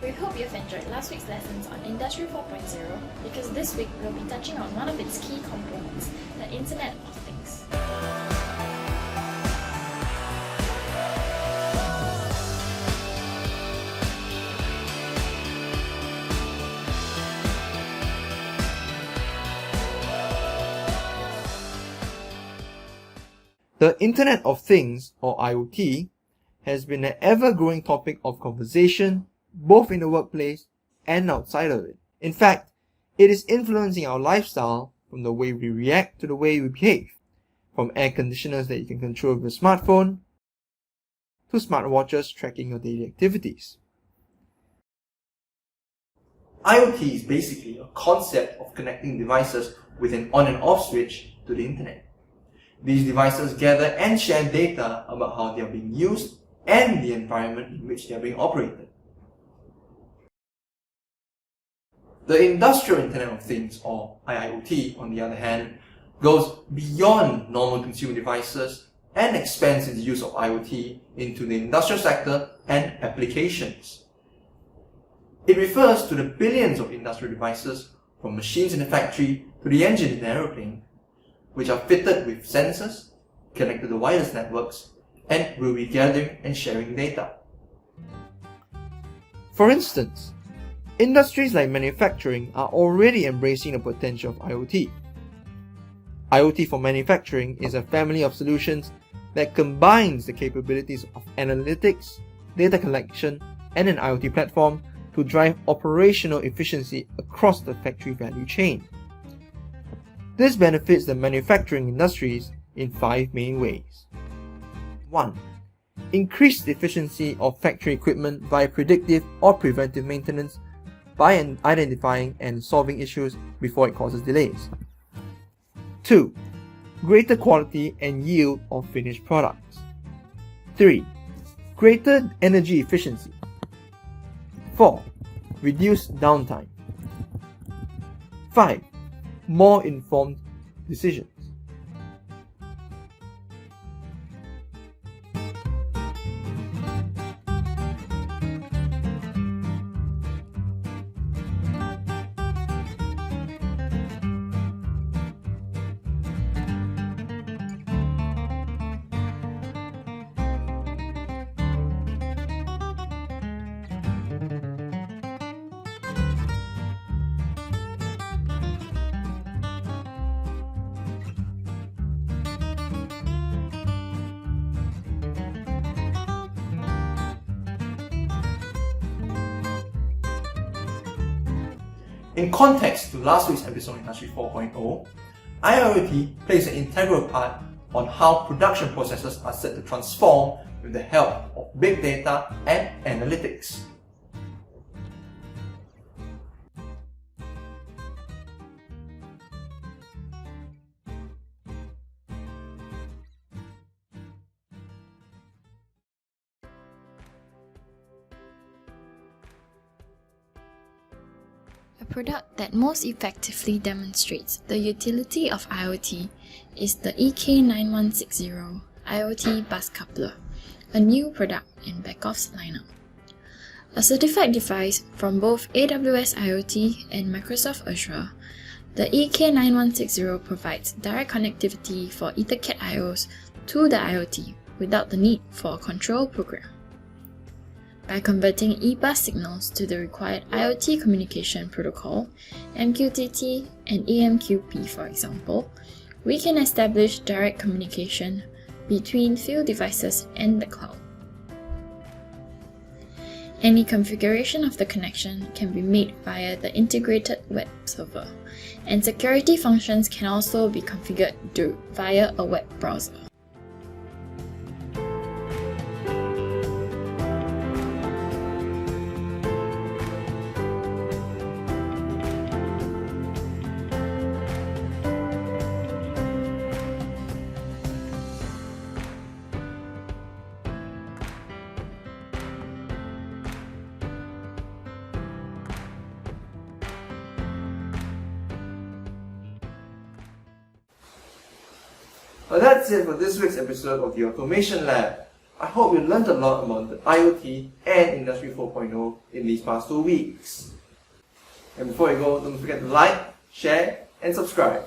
We hope you've enjoyed last week's lessons on Industry 4.0 because this week we'll be touching on one of its key components, the Internet of Things. The Internet of Things, or IoT, has been an ever-growing topic of conversation both in the workplace and outside of it. In fact, it is influencing our lifestyle from the way we react to the way we behave, from air conditioners that you can control with your smartphone to smartwatches tracking your daily activities. IoT is basically a concept of connecting devices with an on and off switch to the internet. These devices gather and share data about how they are being used and the environment in which they are being operated. The Industrial Internet of Things, or IIoT, on the other hand, goes beyond normal consumer devices and expands its use of IoT into the industrial sector and applications. It refers to the billions of industrial devices, from machines in the factory to the engine in an aeroplane, which are fitted with sensors, connected to wireless networks, and will be gathering and sharing data. For instance, industries like manufacturing are already embracing the potential of IoT. IoT for manufacturing is a family of solutions that combines the capabilities of analytics, data collection, and an IoT platform to drive operational efficiency across the factory value chain. This benefits the manufacturing industries in 5 main ways. 1. Increased efficiency of factory equipment via predictive or preventive maintenance by identifying and solving issues before it causes delays. 2. Greater quality and yield of finished products. 3. Greater energy efficiency. 4. Reduced downtime. 5. More informed decisions. In context to last week's episode of Industry 4.0, IIoT plays an integral part on how production processes are set to transform with the help of big data and analytics. The product that most effectively demonstrates the utility of IoT is the EK9160 IoT Bus Coupler, a new product in Beckhoff's lineup. A certified device from both AWS IoT and Microsoft Azure, the EK9160 provides direct connectivity for EtherCAT IOs to the IoT without the need for a control program. By converting eBus signals to the required IoT communication protocol, MQTT and AMQP for example, we can establish direct communication between field devices and the cloud. Any configuration of the connection can be made via the integrated web server, and security functions can also be configured via a web browser. Well, that's it for this week's episode of the Automation Lab. I hope you learned a lot about the IoT and Industry 4.0 in these past 2 weeks. And before you go, don't forget to like, share, and subscribe.